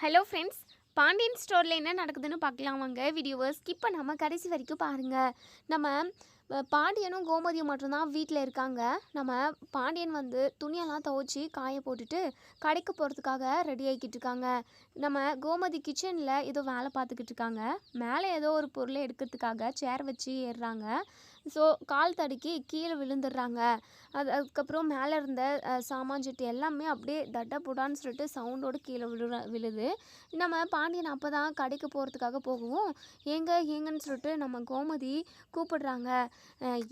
Hello friends, Pandian ஸ்டோரில் என்ன நடக்குதுன்னு பார்க்கலாம் வாங்க. வீடியோவை ஸ்கிப் பண்ணாமல் கடைசி வரைக்கும் பாருங்கள். நம்ம பாண்டியனும் கோமதியும் மட்டும்தான் வீட்டில் இருக்காங்க. நம்ம பாண்டியன் வந்து துணியெல்லாம் துவைச்சி காய போட்டுட்டு கடைக்கு போகிறதுக்காக ரெடி ஆகிக்கிட்டு இருக்காங்க. நம்ம கோமதி கிச்சனில் ஏதோ வேலை பார்த்துக்கிட்டு இருக்காங்க. மேலே ஏதோ ஒரு பொருளை எடுக்கிறதுக்காக சேர் வச்சு ஏறுறாங்க. ஸோ கால் தடுக்கி கீழே விழுந்துடுறாங்க. அதுக்கப்புறம் மேலே இருந்த சாமான் சட்டி எல்லாமே அப்படியே தட்டை புடான்னு சொல்லிட்டு சவுண்டோடு கீழே விழுது. நம்ம பாண்டியன் அப்போ தான் கடைக்கு போகிறதுக்காக போகவும் ஏங்கன்னு சொல்லிட்டு நம்ம கோமதி கூப்பிடுறாங்க.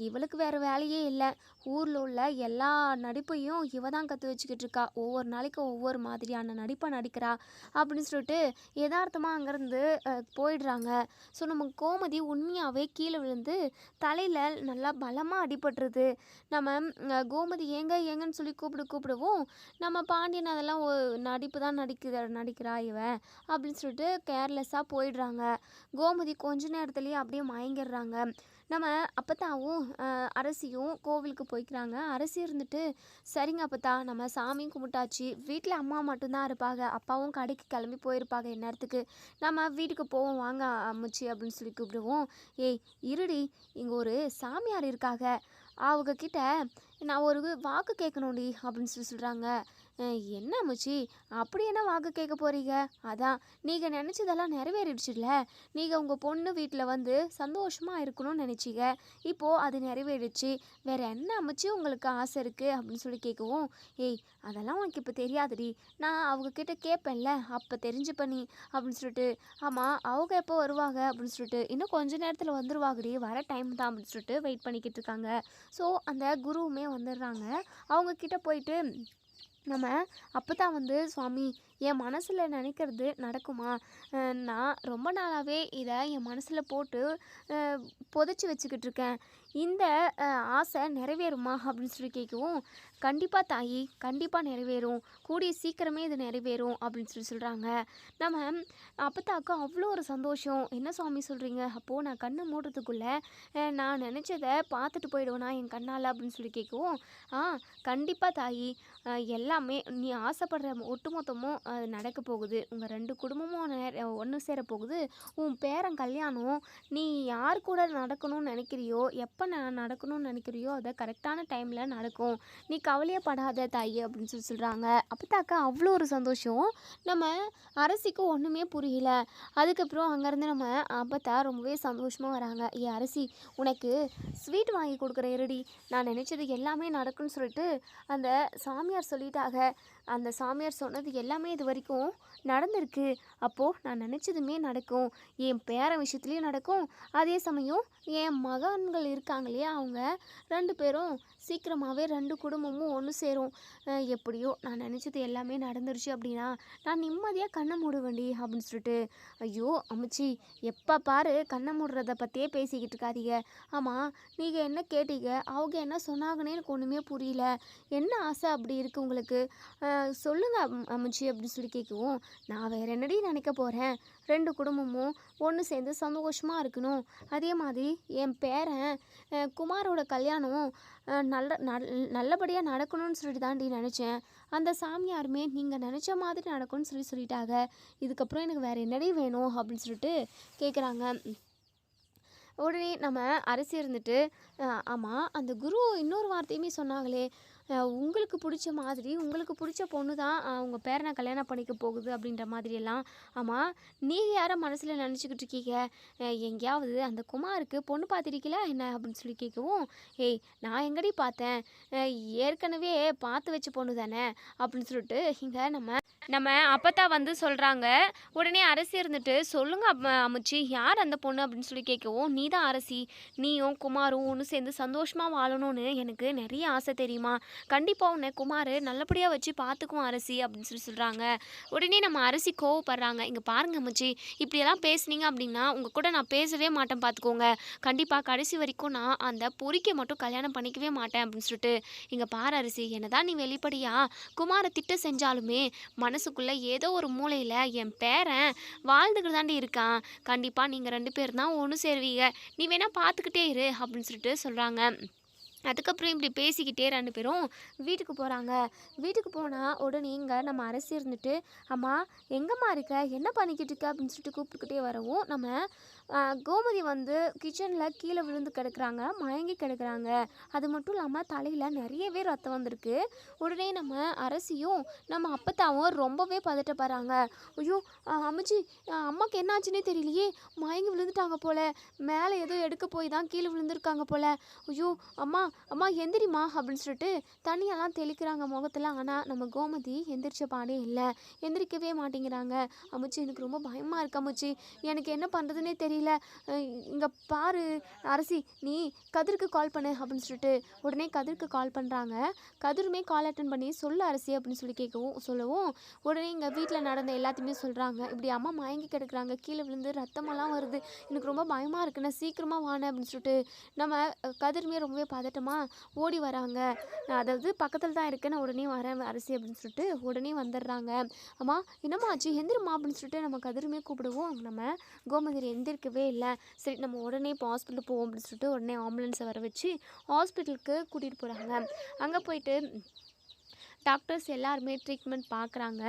இவளுக்கு வேறு வேலையே இல்லை, ஊரில் உள்ள எல்லா நடிப்பையும் இவ தான் கற்று வச்சுக்கிட்டு இருக்கா, ஒவ்வொரு நாளைக்கு ஒவ்வொரு மாதிரியான நடிப்பை நடிக்கிறா அப்படின்னு சொல்லிட்டு யதார்த்தமாக அங்கேருந்து போயிடுறாங்க. ஸோ நம்ம கோமதி உண்மையாகவே கீழே விழுந்து தலையில் நல்லா பலமாக அடிபட்டுருது. நம்ம கோமதி ஏங்கன்னு சொல்லி கூப்பிடவும் நம்ம பாண்டியன் அதெல்லாம் நடிப்பு தான் நடிக்கிறா இவன் அப்படின்னு சொல்லிட்டு கேர்லெஸ்ஸாக போயிடுறாங்க. கோமதி கொஞ்ச நேரத்துலேயே அப்படியே மயங்கிடுறாங்க. நம்ம அப்பத்தாவும் அரசியும் கோவிலுக்கு போய்க்கிறாங்க. அரசி இருந்துட்டு, சரிங்க அப்பத்தா, நம்ம சாமியும் கும்பிட்டாச்சு, வீட்டில் அம்மா மட்டும்தான் இருப்பாங்க, அப்பாவும் கடைக்கு கிளம்பி போயிருப்பாங்க இந்நேரத்துக்கு, நம்ம வீட்டுக்கு போவோம் வாங்க அம்முச்சி அப்படின்னு சொல்லி கூப்பிடுவோம். ஏய் இருடி, இங்கே ஒரு சாமியார் இருக்காங்க, அவங்கக்கிட்ட நான் ஒரு வாக்கு கேட்கணும்டி அப்படின்னு சொல்கிறாங்க. என்ன அம்முச்சி, அப்படி என்ன வாக்கு கேட்க போகிறீங்க? அதான் நீங்கள் நினச்சதெல்லாம் நிறைவேறிடுச்சுல்ல, நீங்கள் உங்கள் பொண்ணு வீட்டில் வந்து சந்தோஷமாக இருக்கணும்னு நினச்சிங்க, இப்போது அது நிறைவேறிடுச்சு, வேறு என்ன அம்முச்சி உங்களுக்கு ஆசை இருக்குது அப்படின்னு சொல்லி கேட்கவும், ஏய் அதெல்லாம் உனக்கு இப்போ தெரியாதுடி, நான் அவங்கக்கிட்ட கேட்பேன்ல அப்போ தெரிஞ்சு பண்ணி அப்படின்னு சொல்லிட்டு, ஆமாம் அவங்க எப்போ வருவாங்க அப்படின்னு சொல்லிட்டு, இன்னும் கொஞ்சம் நேரத்தில் வந்துடுவாங்கடி, வர டைம் தான் அப்படின்னு சொல்லிட்டு வெயிட் பண்ணிக்கிட்டு இருக்காங்க. ஸோ அந்த குருவுமே வந்துடுறாங்க. அவங்கக்கிட்ட போயிட்டு, நம்ம அப்போ தான் வந்து, சுவாமி என் மனசில் நினைக்கிறது நடக்குமா? நான் ரொம்ப நாளாகவே இதை என் மனசில் போட்டு புதைச்சி வச்சுக்கிட்டு இருக்கேன், இந்த ஆசை நிறைவேறுமா அப்படின்னு சொல்லி கேட்கவும், கண்டிப்பாக தாயி, கண்டிப்பாக நிறைவேறும், கூடிய சீக்கிரமே இது நிறைவேறும் அப்படின்னு சொல்கிறாங்க. நம்ம அப்பத்தாக்கு அவ்வளோ ஒரு சந்தோஷம். என்ன சுவாமி சொல்கிறீங்க? அப்போது நான் கண்ணை மூடுறதுக்குள்ளே நான் நினச்சதை பார்த்துட்டு போயிடுவேனா என் கண்ணால் அப்படின்னு சொல்லி கேட்கவும், கண்டிப்பாக தாயி, எல்லாமே நீ ஆசைப்படுற ஒட்டுமொத்தமும் அது நடக்க போகுது, உங்கள் 2 குடும்பமும் ஒன்று சேர போகுது, உன் பேரன் கல்யாணம் நீ யார் கூட நடக்கணும்னு நினைக்கிறியோ, எப்போ நடக்கணும்னு நினைக்கிறியோ அதை கரெக்டான டைமில் நடக்கும், நீ கவலையே படாத தாயி அப்படின்னு சொல்கிறாங்க. அப்பத்தாக்கா அவ்வளோ ஒரு சந்தோஷம். நம்ம அரசிக்கு ஒன்றுமே புரியல. அதுக்கப்புறம் அங்கேருந்து நம்ம அப்பத்தா ரொம்பவே சந்தோஷமாக வராங்க. அரசி, உனக்கு ஸ்வீட் வாங்கி கொடுக்குறேன் இருடி, நான் நினச்சது எல்லாமே நடக்கும்னு சொல்லிட்டு அந்த சாமியார் சொல்லிட்டாங்க. அந்த சாமியார் சொன்னது எல்லாமே இது வரைக்கும் நடந்திருக்கு, அப்போது நான் நினச்சதுமே நடக்கும், என் பேரன் விஷயத்துலேயும் நடக்கும், அதே சமயம் என் மகன்கள் இருக்காங்க இல்லையா, அவங்க 2 பேரும் சீக்கிரமாகவே 2 குடும்பமும் ஒன்று சேரும், எப்படியோ நான் நினச்சது எல்லாமே நடந்துருச்சு அப்படின்னா நான் நிம்மதியாக கண்ணை மூடுவேண்டி அப்படின்னு சொல்லிட்டு. ஐயோ அம்முச்சி, எப்போ பாரு கண்ணை மூடுறதை பற்றியே பேசிக்கிட்டு இருக்காதீங்க. ஆமாம், நீங்கள் என்ன கேட்டீங்க, அவங்க என்ன சொன்னாங்கன்னே எனக்கு ஒன்றுமே புரியல, என்ன ஆசை அப்படி இருக்குது உங்களுக்கு, சொல்லுங்கள் அம்முச்சி அப்படின்னு சொல்லி கேட்கவும், நான் வேறு என்னடி நினைக்க போகிறேன், 2 குடும்பமும் ஒன்று சேர்ந்து சந்தோஷமாக இருக்கணும், அதே மாதிரி என் பேரன் குமாரோட கல்யாணம் நல்லபடியாக நடக்கணும்னு சொல்லிட்டு தாண்டி நினச்சேன், அந்த சாமியாருமே நீங்கள் நினச்ச மாதிரி நடக்கும்னு சொல்லிட்டாங்க, இதுக்கப்புறம் எனக்கு வேறு என்னடி வேணும் அப்படின்னு சொல்லிட்டு கேட்குறாங்க. உடனே நம்ம அரசி இருந்துட்டு, ஆமாம் அந்த குரு இன்னொரு வார்த்தையுமே சொன்னாங்களே, உங்களுக்கு பிடிச்ச மாதிரி உங்களுக்கு பிடிச்ச பொண்ணு தான் உங்கள் பேரனை கல்யாணம் பண்ணிக்க போகுது அப்படின்ற மாதிரியெல்லாம், ஆமாம் நீங்கள் யாரை மனசில் நினச்சிக்கிட்டு இருக்கீங்க, எங்கேயாவது அந்த குமாருக்கு பொண்ணு பார்த்துருக்கீங்களா என்ன அப்படின்னு சொல்லி கேட்கவும், ஏய் நான் எங்கடி பார்த்தேன், ஏற்கனவே பார்த்து வச்ச பொண்ணு தானே அப்படின்னு சொல்லிட்டு இங்கே நம்ம அப்பத்தா வந்து சொல்கிறாங்க. உடனே அரசி இருந்துட்டு, சொல்லுங்க அம்முச்சி, யார் அந்த பொண்ணு அப்படின்னு சொல்லி கேட்கவும், நீ தான் அரசி, நீயும் குமாரும் ஒன்று சேர்ந்து சந்தோஷமாக வாழணும்னு எனக்கு நிறைய ஆசை தெரியுமா, கண்டிப்பாக உன்னை குமார் நல்லபடியாக வச்சு பார்த்துக்குவோம் அரசி அப்படின்னு சொல்கிறாங்க. உடனே நம்ம அரசி கோவப்படுறாங்க. இங்கே பாருங்க அம்முச்சி, இப்படியெல்லாம் பேசுனீங்க அப்படின்னா உங்கள் கூட நான் பேசவே மாட்டேன் பார்த்துக்கோங்க, கண்டிப்பாக கடைசி வரைக்கும் நான் அந்த பொறிக்கை மட்டும் கல்யாணம் பண்ணிக்கவே மாட்டேன் அப்படின்னு சொல்லிட்டு, இங்கே பாரு அரசி, என்னதான் நீ வெளிப்படையாக குமாரை திட்ட செஞ்சாலுமே மனசுக்குள்ளே ஏதோ ஒரு மூலையில் என் பேரன் வாழ்ந்துக்கிட்டு தாண்டி இருக்கான், கண்டிப்பாக நீங்கள் 2 பேர் தான் ஒன்று சேருவீங்க, நீ வேணால் பார்த்துக்கிட்டே இரு அப்படின்னு சொல்லிட்டு சொல்கிறாங்க. அதுக்கப்புறம் இப்படி பேசிக்கிட்டே 2 பேரும் வீட்டுக்கு போகிறாங்க. வீட்டுக்கு போனால் உடனே இங்கே நம்ம அரசி இருந்துட்டு, அம்மா எங்கம்மா இருக்க, என்ன பண்ணிக்கிட்டு இருக்க அப்படின்னு சொல்லிட்டு கூப்பிட்டுக்கிட்டே வரவும், நம்ம கோமதி வந்து கிச்சனில் கீழே விழுந்து கிடக்குறாங்க, மயங்கி கிடக்குறாங்க. அது மட்டும் இல்லாமல் தலையில் நிறையவே ரத்தம் வந்திருக்கு. உடனே நம்ம அரசியும் நம்ம அப்பத்தாவும் ரொம்பவே பதட்டப்படுறாங்க. ஐயோ அம்மாச்சி, அம்மாவுக்கு என்ன ஆச்சுன்னே தெரியலையே, மயங்கி விழுந்துட்டாங்க போல, மேலே ஏதோ எடுக்க போய் தான் கீழே விழுந்திருக்காங்க போல. ஐயோ அம்மா அம்மா எந்திரிம்மா அப்படின்னு சொல்லிட்டு தண்ணியெல்லாம் தெளிக்கிறாங்க முகத்தில். ஆனால் நம்ம கோமதி எந்திரிச்ச பாடே இல்லை, எந்திரிக்கவே மாட்டேங்கிறாங்க. அம்முச்சி எனக்கு ரொம்ப பயமாக இருக்கு அம்முச்சி, எனக்கு என்ன பண்ணுறதுனே தெரியல. இங்கே பாரு அரசி, நீ கதிருக்கு கால் பண்ணு அப்படின்னு சொல்லிட்டு உடனே கதிருக்கு கால் பண்ணுறாங்க. கதிருமே கால் அட்டன் பண்ணி சொல்லு அரசி அப்படின்னு சொல்லி சொல்லவும் உடனே இங்கே வீட்டில் நடந்த எல்லாத்தையுமே சொல்கிறாங்க. இப்படி அம்மா மயங்கி கிடக்குறாங்க, கீழே விழுந்து ரத்தமெல்லாம் வருது, எனக்கு ரொம்ப பயமாக இருக்குண்ணே, சீக்கிரமாக வானே அப்படின்னு சொல்லிட்டு நம்ம கதிருமே ரொம்பவே பதட்டமாக ஓடி வராங்க. அதாவது பக்கத்தில் தான் இருக்கேன், நான் உடனே வரேன் அரசி அப்படின்னு சொல்லிட்டு உடனே வந்துடுறாங்க. அம்மா என்னம்மா ஆச்சு, எந்திரம்மா அப்படின்னு சொல்லிட்டு நம்ம கதிருமே கூப்பிடுவோம். நம்ம கோமதி எந்திரிக்கவே இல்லை. சரி நம்ம உடனே இப்போ ஹாஸ்பிட்டல் போவோம் அப்படின்னு சொல்லிட்டு உடனே ஆம்புலன்ஸை வர வச்சு ஹாஸ்பிட்டலுக்கு கூட்டிகிட்டு போகிறாங்க. அங்கே போயிட்டு டாக்டர்ஸ் எல்லாருமே ட்ரீட்மெண்ட் பார்க்குறாங்க.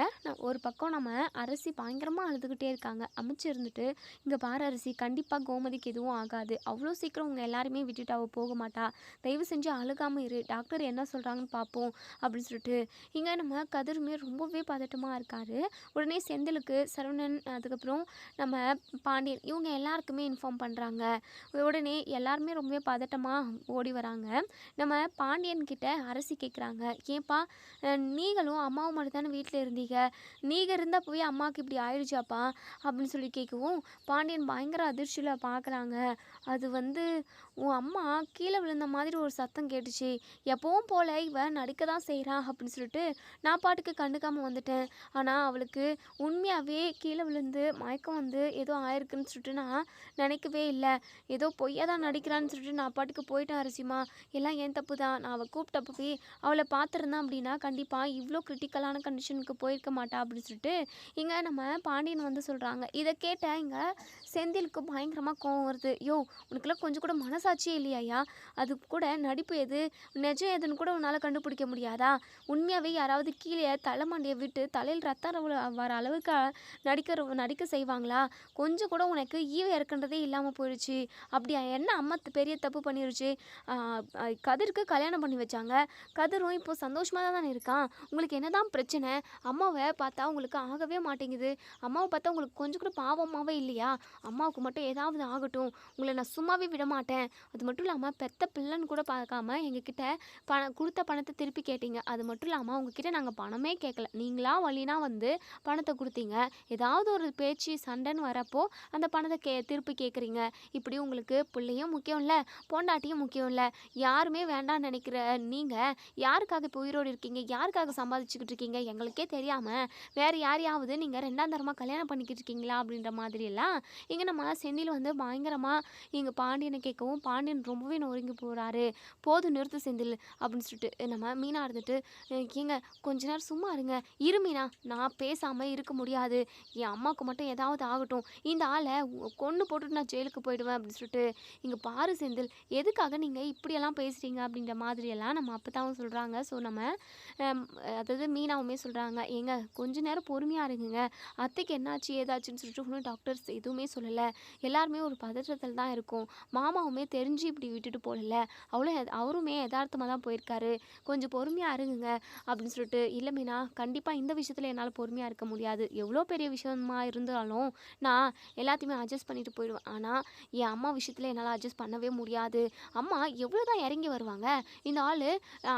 ஒரு பக்கம் நம்ம அரசி பயங்கரமாக அழுதுகிட்டே இருக்காங்க. அமைச்சு இருந்துட்டு, இங்கே பாரு அரசி, கண்டிப்பாக கோமதிக்கு எதுவும் ஆகாது, அவ்வளோ சீக்கிரம் உங்கள் எல்லாருமே விட்டுட்டு அவள் போக மாட்டா, தயவு செஞ்சு அழுகாமல் இரு, டாக்டர் என்ன சொல்கிறாங்கன்னு பார்ப்போம் அப்படின்னு சொல்லிட்டு இங்கே நம்ம கதிருமே ரொம்பவே பதட்டமாக இருக்கார். உடனே செந்திலுக்கு சரவணன், அதுக்கப்புறம் நம்ம பாண்டியன், இவங்க எல்லாருக்குமே இன்ஃபார்ம் பண்ணுறாங்க. உடனே எல்லாருமே ரொம்பவே பதட்டமாக ஓடி வராங்க. நம்ம பாண்டியன் கிட்ட அரசி கேட்குறாங்க, ஏன்பா நீங்களும் அம்மாவும் மட்டும் தானே வீட்டில் இருந்தீங்க, நீங்கள் இருந்தால் போய் அம்மாவுக்கு இப்படி ஆயிடுச்சாப்பா அப்படின்னு சொல்லி கேட்கவும், பாண்டியன் பயங்கர அதிர்ச்சியில் பார்க்குறாங்க. அது வந்து உன் அம்மா கீழே விழுந்த மாதிரி ஒரு சத்தம் கேட்டுச்சு, எப்பவும் போல் இவன் நடிக்க தான் செய்கிறான் அப்படின்னு சொல்லிட்டு நான் பாட்டுக்கு கண்டுக்காமல் வந்துட்டேன். ஆனால் அவளுக்கு உண்மையாகவே கீழே விழுந்து மயக்கம் வந்து ஏதோ ஆயிருக்குன்னு சொல்லிட்டு நான் நினைக்கவே இல்லை, ஏதோ பொய்யா தான் நடிக்கிறான்னு சொல்லிட்டு நான் பாட்டுக்கு போயிட்டேன் அரசிமா, எல்லாம் என் தப்பு தான், நான் அவள் கூப்பிட்டப்பவே அவளை பார்த்துருந்தேன் அப்படின்னா கண்டிப்பாக இவ்வளோ கிரிட்டிக்கலான கண்டிஷனுக்கு போயிருக்க மாட்டா அப்படின்னு சொல்லிட்டு இங்கே நம்ம பாண்டியன் வந்து சொல்கிறாங்க. இதை கேட்ட இங்கே செந்திலுக்கு பயங்கரமாக கோவம் வருது. யோ உனக்குலாம் கொஞ்சம் கூட மனசாட்சியே இல்லையா, அது கூட நடிப்பு எது நிஜம் எதுன்னு கூட உன்னால் கண்டுபிடிக்க முடியாதா, உண்மையாகவே யாராவது கீழே தலைமண்டையை விட்டு தலையில் ரத்தம் வர அளவுக்கு நடிக்க செய்வாங்களா, கொஞ்சம் கூட உனக்கு ஈவு இறக்குன்றதே இல்லாமல் போயிடுச்சு, அப்படியா என்ன அம்மா பெரிய தப்பு பண்ணிருச்சு, கதிருக்கு கல்யாணம் பண்ணி வச்சாங்க, கதிரும் இப்போ சந்தோஷமாக தானே இருக்கான், உங்களுக்கு என்னதான் பிரச்சனை, அம்மாவை பார்த்தா உங்களுக்கு ஆகவே மாட்டேங்குது, அம்மாவை பார்த்தா உங்களுக்கு கொஞ்சம் கூட பாவமாகவே இல்லையா, அம்மாவுக்கு மட்டும் ஏதாவது ஆகட்டும், உங்களை நான் சும்மாவே விட மாட்டேன், அது மட்டும் இல்லாமல் பெத்த பிள்ளைன்னு கூட பார்க்காம எங்ககிட்ட கொடுத்த பணத்தை திருப்பி கேட்டீங்க, அது மட்டும் இல்லாமல் உங்ககிட்ட நாங்கள் பணமே கேட்கல, நீங்களா வழினா வந்து பணத்தை கொடுத்தீங்க, ஏதாவது ஒரு பேச்சு சண்டைன்னு வரப்போ அந்த பணத்தை திருப்பி கேட்குறீங்க, இப்படி உங்களுக்கு பிள்ளையும் முக்கியம் இல்லை, பொண்டாட்டியும் முக்கியம் இல்லை, யாருமே வேண்டாம்னு நினைக்கிற நீங்கள் யாருக்காக இப்போ உயிரோடு இருக்கீங்க, யாருக்காக சம்பாதிச்சுக்கிட்டு இருக்கீங்க, எங்களுக்கே தெரியாமல் வேறு யாரையாவது நீங்கள் 2ஆம் தரமாக கல்யாணம் பண்ணிக்கிட்டு இருக்கீங்களா அப்படின்ற மாதிரியெல்லாம் இங்கே நம்ம செந்தில் வந்து பயங்கரமாக இங்கே பாண்டியனை கேட்கவும், பாண்டியன் ரொம்பவே நொறுங்கி போகிறாரு. போதும் நிறுத்து செந்தில் அப்படின்னு சொல்லிட்டு நம்ம மீனா இருந்துட்டு, ஏங்க கொஞ்ச நேரம் சும்மா இருங்க, இரு மீனா, நான் பேசாமல் இருக்க முடியாது, என் அம்மாவுக்கு மட்டும் ஏதாவது ஆகட்டும், இந்த ஆளை கொன்று போட்டுட்டு நான் ஜெயிலுக்கு போயிடுவேன் அப்படின்னு சொல்லிட்டு, இங்கே பாரு செந்தில், எதுக்காக நீங்கள் இப்படியெல்லாம் பேசுகிறீங்க அப்படின்ற மாதிரியெல்லாம் நம்ம அப்போ தான் சொல்கிறாங்க. ஸோ நம்ம அதாவது மீனாவுமே சொல்கிறாங்க, ஏங்க கொஞ்ச நேரம் பொறுமையாக இருங்குங்க, அத்தைக்கு என்னாச்சு ஏதாச்சுன்னு சொல்லிட்டு ஒன்றும் டாக்டர்ஸ் எதுவுமே சொல்லலை, எல்லாருமே ஒரு பதற்றத்தில் தான் இருக்கும், மாமாவுமே தெரிஞ்சு இப்படி விட்டுட்டு போகல, அவருமே யதார்த்தமாக தான் போயிருக்காரு, கொஞ்சம் பொறுமையாக இருங்குங்க அப்படின்னு சொல்லிட்டு, இல்லை மீனா கண்டிப்பாக இந்த விஷயத்தில் என்னால் பொறுமையாக இருக்க முடியாது, எவ்வளோ பெரிய விஷயமா இருந்தாலும் நான் எல்லாத்தையுமே அட்ஜஸ்ட் பண்ணிட்டு போயிடுவேன், ஆனால் என் அம்மா விஷயத்தில் என்னால் அட்ஜஸ்ட் பண்ணவே முடியாது, அம்மா எவ்வளோ தான் இறங்கி வருவாங்க, இந்த ஆள்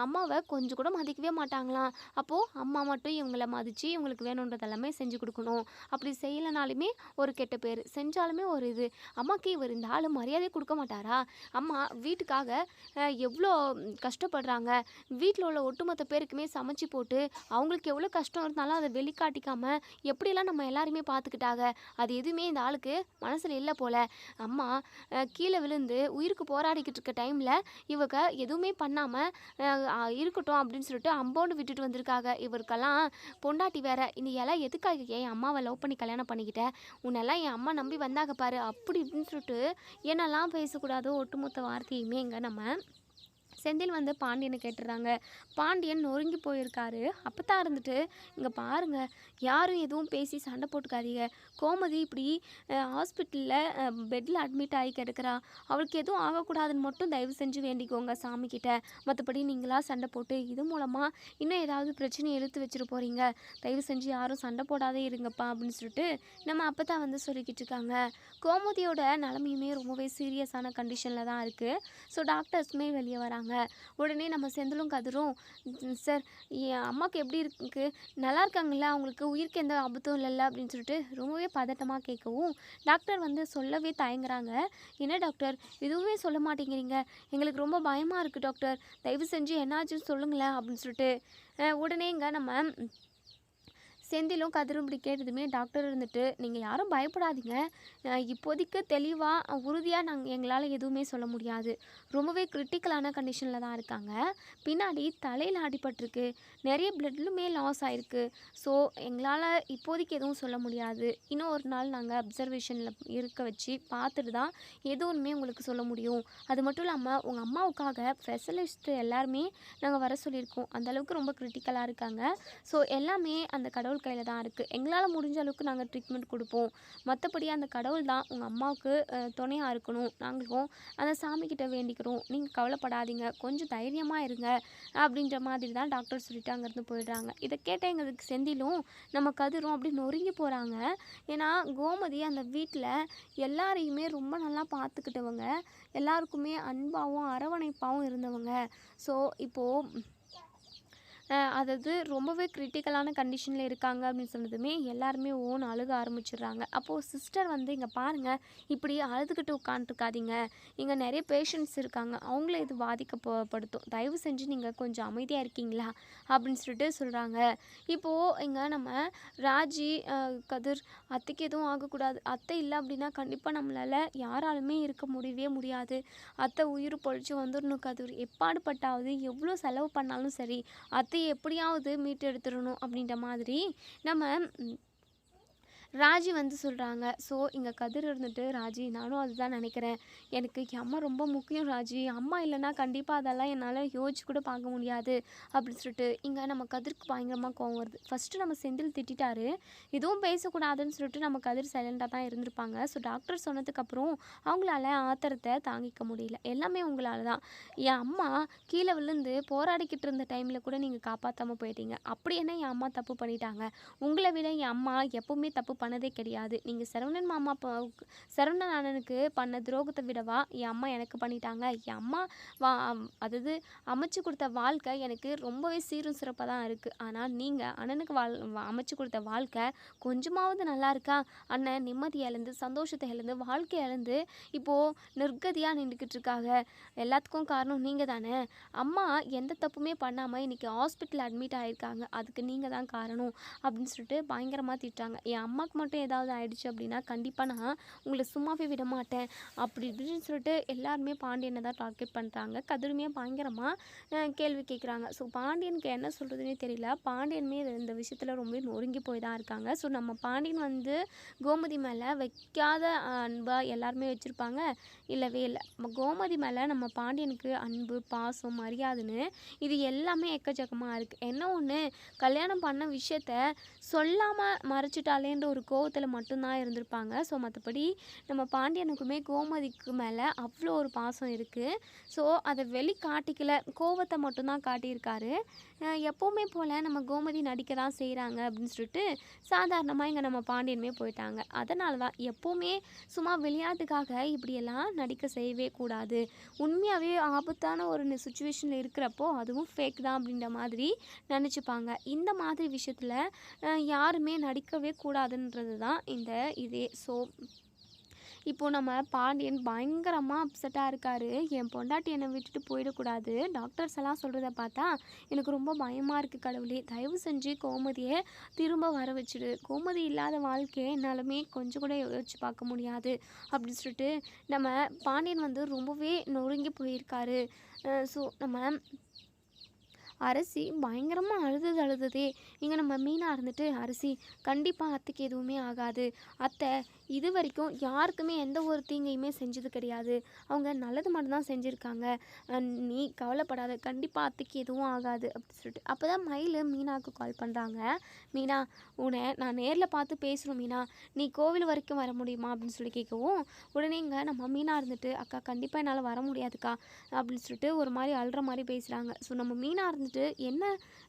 அம்மாவை கொஞ்சம் கூட மதிக்கவே மாட்டாங்களாம், அப்போது அம்மா மட்டும் இவங்களை மதித்து இவங்களுக்கு வேணுன்றது எல்லாமே செஞ்சு கொடுக்கணும், அப்படி செய்யலைனாலுமே ஒரு கெட்ட பேர், செஞ்சாலுமே ஒரு இது, அம்மாவுக்கு இவர் இந்த ஆள் மரியாதை கொடுக்க மாட்டாரா, அம்மா வீட்டுக்காக எவ்வளோ கஷ்டப்படுறாங்க, வீட்டில் உள்ள ஒட்டுமொத்த பேருக்குமே சமைச்சு போட்டு அவங்களுக்கு எவ்வளோ கஷ்டம் இருந்தாலும் அதை வெளிக்காட்டிக்காமல் எப்படியெல்லாம் நம்ம எல்லாருமே பார்த்துக்கிட்டாங்க, அது எதுவுமே இந்த ஆளுக்கு மனசில் இல்லை போல், அம்மா கீழே விழுந்து உயிருக்கு போராடிக்கிட்டு இருக்க டைமில் இவங்க எதுவுமே பண்ணாமல் இருக்கட்டும் அப்படின்னு சொல்லிட்டு அம்போன்னு விட்டுட்டு வந்திருக்காங்க, இவருக்கெல்லாம் பொண்டாட்டி வேற, இந்த எல்லாம் எதுக்காக என் அம்மாவை லவ் பண்ணி கல்யாணம் பண்ணிக்கிட்டேன், உன்னெல்லாம் என் அம்மா நம்பி வந்தாங்க பாரு அப்படி இப்படின்னு சொல்லிட்டு என்னெல்லாம் பேசக்கூடாதோ ஒட்டுமொத்த வார்த்தையுமே இங்கே நம்ம செந்தில் வந்து பாண்டியனை கேட்டுடுறாங்க. பாண்டியன் நொறுங்கி போயிருக்காரு. அப்பதான் இருந்துட்டு, இங்கே பாருங்க, யாரும் எதுவும் பேசி சண்டை போட்டுக்காதீங்க. கோமதி இப்படி ஹாஸ்பிட்டலில் பெட்டில் அட்மிட் ஆகி கிடக்கிறா. அவளுக்கு எதுவும் ஆகக்கூடாதுன்னு மட்டும் தயவு செஞ்சு வேண்டிக்கோங்க சாமிக்கிட்ட. மற்றபடி நீங்களா சண்டை போட்டு இது மூலமாக இன்னும் ஏதாவது பிரச்சனையை இழுத்து வச்சுட்டு போகிறீங்க. தயவு செஞ்சு யாரும் சண்டை போடாதே இருங்கப்பா அப்படின்னு சொல்லிட்டு நம்ம அப்போ தான் வந்து சொல்லிக்கிட்டு இருக்காங்க. கோமதியோட நிலமையுமே ரொம்பவே சீரியஸான கண்டிஷனில் தான் இருக்குது. ஸோ டாக்டர்ஸுமே வெளியே வராங்க. உடனே நம்ம செந்திலும் கதிரும், சார் என் அம்மாவுக்கு எப்படி இருக்கு, நல்லா இருக்காங்களா, அவங்களுக்கு உயிருக்கு எந்த ஆபத்தும் இல்லைல்ல அப்படின்னு சொல்லிட்டு ரொம்பவே பதட்டமாக கேட்கவும் டாக்டர் வந்து சொல்லவே தயங்குறாங்க. என்ன டாக்டர் எதுவுமே சொல்ல மாட்டேங்கிறீங்க, எங்களுக்கு ரொம்ப பயமாக இருக்குது டாக்டர், தயவு செஞ்சு என்னாச்சுன்னு சொல்லுங்களேன் அப்படின்னு சொல்லிட்டு உடனே இங்கே நம்ம செந்திலும் கதிரும் இப்படி கேட்டதுமே டாக்டர் இருந்துட்டு, நீங்கள் யாரும் பயப்படாதீங்க, இப்போதைக்கு தெளிவாக உறுதியாக எங்களால் எதுவுமே சொல்ல முடியாது, ரொம்பவே கிரிட்டிக்கலான கண்டிஷனில் தான் இருக்காங்க, பின்னாடி தலையில் அடிபட்டிருக்கு, நிறைய பிளட்லுமே லாஸ் ஆகிருக்கு, ஸோ எங்களால் இப்போதைக்கு எதுவும் சொல்ல முடியாது, இன்னும் ஒரு நாள் நாங்கள் அப்சர்வேஷனில் இருக்க வச்சு பார்த்துட்டு தான் எதுவுமே உங்களுக்கு சொல்ல முடியும், அது மட்டும் இல்லாமல் உங்கள் அம்மாவுக்காக ஸ்பெஷலிஸ்ட் எல்லாருமே நாங்கள் வர சொல்லியிருக்கோம், அந்தளவுக்கு ரொம்ப கிரிட்டிக்கலாக இருக்காங்க, ஸோ எல்லாமே அந்த கடவுள் கையில் தான் இருக்குது, எங்களால் முடிஞ்ச அளவுக்கு நாங்கள் ட்ரீட்மெண்ட் கொடுப்போம், மற்றபடி அந்த கடவுள் தான் உங்கள் அம்மாவுக்கு துணையாக இருக்கணும், நாங்களும் அந்த சாமிக்கிட்ட வேண்டிக்கிறோம், நீங்கள் கவலைப்படாதீங்க, கொஞ்சம் தைரியமாக இருங்க அப்படின்ற மாதிரி தான் டாக்டர் சொல்லிட்டு அங்கேருந்து போயிடுறாங்க. இதை கேட்ட எங்களுக்கு செந்திலும் நம்ம கதிரும் அப்படி நொறுங்கி போகிறாங்க. ஏன்னா கோமதி அந்த வீட்டில் எல்லாரையுமே ரொம்ப நல்லா பார்த்துக்கிட்டவங்க, எல்லாருக்குமே அன்பாகவும் அரவணைப்பாகவும் இருந்தவங்க. ஸோ இப்போது அதாவது ரொம்பவே கிரிட்டிக்கலான கண்டிஷனில் இருக்காங்க அப்படின்னு சொன்னதுமே எல்லாருமே அழுக ஆரம்பிச்சிடுறாங்க. அப்போது சிஸ்டர் வந்து, இங்கே பாருங்கள், இப்படி அழுதுகிட்டு உட்காந்துருக்காதீங்க, இங்கே நிறைய பேஷண்ட்ஸ் இருக்காங்க, அவங்கள இது பாதிக்கப்படுத்தும், தயவு செஞ்சு நீங்கள் கொஞ்சம் அமைதியாக இருக்கீங்களா அப்படின்னு சொல்லிட்டு சொல்கிறாங்க. இப்போது இங்கே நம்ம ராஜி கதிர், அத்தைக்கு எதுவும் ஆகக்கூடாது, அத்தை இல்லை அப்படின்னா கண்டிப்பாக நம்மளால் யாராலுமே இருக்க முடியவே முடியாது, அத்தை உயிர் பொழிச்சு வந்துடணும் கதிர், எப்பாடுபட்டாவது எவ்வளோ செலவு பண்ணாலும் சரி அத்தை எப்படியாவது மீட்டு எடுத்துடணும் அப்படின்ற மாதிரி நம்ம ராஜி வந்து சொல்கிறாங்க. ஸோ இங்கே கதிர் இருந்துட்டு, ராஜி நானும் அதுதான் நினைக்கிறேன், எனக்கு என் அம்மா ரொம்ப முக்கியம் ராஜி, அம்மா இல்லைன்னா கண்டிப்பாக அதெல்லாம் என்னால் யோசிச்சு கூட பார்க்க முடியாது அப்படின்னு சொல்லிட்டு இங்கே நம்ம கதிருக்கு பயங்கரமாக கோவம் வருது. ஃபஸ்ட்டு நம்ம செந்தில் திட்டாரு, எதுவும் பேசக்கூடாதுன்னு சொல்லிட்டு நம்ம கதிர் சைலண்டாக தான் இருந்திருப்பாங்க. ஸோ டாக்டர் சொன்னதுக்கப்புறம் அவங்களால ஆத்திரத்தை தாங்கிக்க முடியல, எல்லாமே உங்களால் தான், என் அம்மா கீழே விழுந்து போராடிக்கிட்டு இருந்த டைமில் கூட நீங்கள் காப்பாற்றாமல் போயிட்டீங்க, அப்படி என்ன என் அம்மா தப்பு பண்ணிட்டாங்க, உங்களை விட என் அம்மா எப்போவுமே தப்பு பண்ணதே கிடையாது, நீங்கள் சரவணன் அண்ணனுக்கு பண்ண துரோகத்தை விடவா என் அம்மா எனக்கு பண்ணிட்டாங்க, என் அம்மா அதாவது அமைச்சு கொடுத்த வாழ்க்கை எனக்கு ரொம்பவே சீரும் சிறப்பாக தான் இருக்குது, ஆனால் நீங்கள் அண்ணனுக்கு அமைச்சு கொடுத்த வாழ்க்கை கொஞ்சமாவது நல்லா இருக்கா, அண்ணன் நிம்மதி இழந்து சந்தோஷத்தை இழந்து வாழ்க்கை இழந்து இப்போது நிர்கதியாக நின்றுக்கிட்டு இருக்காங்க, எல்லாத்துக்கும் காரணம் நீங்கள் தானே, அம்மா எந்த தப்புமே பண்ணாமல் இன்றைக்கி ஹாஸ்பிட்டல் அட்மிட் ஆகியிருக்காங்க, அதுக்கு நீங்கள் தான் காரணம் அப்படின்னு சொல்லிட்டு பயங்கரமாக திட்டாங்க. என் அம்மாவுக்கு மட்டும் ஏதாவது ஆயிடுச்சு அப்படின்னா கண்டிப்பாக நான் உங்களை சும்மாவே விட மாட்டேன் அப்படி இப்படின்னு சொல்லிட்டு எல்லாருமே பாண்டியனை தான் டார்கெட் பண்ணுறாங்க. கதிருமே பயங்கரமாக கேள்வி கேட்குறாங்க. ஸோ பாண்டியனுக்கு என்ன சொல்கிறதுனே தெரியல. பாண்டியனுமே இந்த விஷயத்தில் ரொம்ப நொறுங்கி போய் தான் இருக்காங்க. ஸோ நம்ம பாண்டியன் வந்து கோமதி மேலே வைக்காத அன்பாக எல்லாருமே வச்சுருப்பாங்க, இல்லவே இல்லை. கோமதி மேலே நம்ம பாண்டியனுக்கு அன்பு பாசம் மரியாதைன்னு இது எல்லாமே எக்கச்சக்கமாக இருக்குது. என்ன ஒன்று, கல்யாணம் பண்ண விஷயத்த சொல்லாமல் மறைச்சிட்டாலேன்ற ஒரு கோவத்தில் மட்டும்தான் இருந்திருப்பாங்க. ஸோ மற்றபடி நம்ம பாண்டியனுக்குமே கோமதிக்கு மேலே அவ்வளோ ஒரு பாசம் இருக்குது. ஸோ அதை வெளிக்காட்டிக்கல, கோவத்தை மட்டும்தான் காட்டியிருக்காரு. எப்போவுமே போல் நம்ம கோமதி நடிக்க தான் செய்கிறாங்க அப்படின்னு சொல்லிட்டு சாதாரணமாக இங்கே நம்ம பாண்டியனுமே போயிட்டாங்க. அதனால தான் எப்போவுமே சும்மா விளையாட்டுக்காக இப்படியெல்லாம் நடிக்க செய்யவே கூடாது, உண்மையாகவே ஆபத்தான ஒரு சுச்சுவேஷனில் இருக்கிறப்போ அதுவும் ஃபேக் தான் அப்படின்ற மாதிரி நினச்சிப்பாங்க. இந்த மாதிரி விஷயத்தில் யாருமே நடிக்கவே கூடாதுன்றது தான் இந்த இதே. ஸோ இப்போது நம்ம பாண்டியன் பயங்கரமாக அப்செட்டாக இருக்கார். என் பொண்டாட்டி என்னை விட்டுட்டு போயிடக்கூடாது, டாக்டர்ஸ் எல்லாம் சொல்கிறத பார்த்தா எனக்கு ரொம்ப பயமாக இருக்குது கடவுளே, தயவு செஞ்சு கோமதியை திரும்ப வர வச்சுடு, கோமதி இல்லாத வாழ்க்கையை என்னாலுமே கொஞ்சம் கூட யோசிச்சு பார்க்க முடியாது அப்படின்னு சொல்லிட்டு நம்ம பாண்டியன் வந்து ரொம்பவே நொறுங்கி போயிருக்காரு. ஸோ நம்ம அரசி பயங்கரமா அழுததே. இங்க நம்ம மீனா இருந்துட்டு, "அரசி கண்டிப்பா அத்தைக்கு எதுவுமே ஆகாது. அத்தை இதுவரைக்கும் யாருக்குமே எந்த ஒரு தீங்கையுமே செஞ்சது கிடையாது. அவங்க நல்லது மட்டும் தான் செஞ்சிருக்காங்க. நீ கவலைப்படாத. கண்டிப்பா அத்தைக்கு எதுவும் ஆகாது." அப்படி சொல்லிட்டு. அப்பதான் மயிலு மீனாவுக்கு கால் பண்றாங்க. "மீனா, உன்னை நான் நேர்ல பார்த்து பேசணும் மீனா. நீ கோவில் வரைக்கும் வர முடியுமா?" அப்படின்னு சொல்லி கேட்கவும், உடனே இங்க நம்ம மீனா இருந்துட்டு, "அக்கா கண்டிப்பா என்னால வர முடியாதுக்கா." அப்படின்னு சொல்லிட்டு ஒரு மாரி அழுற மாரி பேசுறாங்க. ஸோ நம்ம மீனா இருந்துட்டு, "என்ன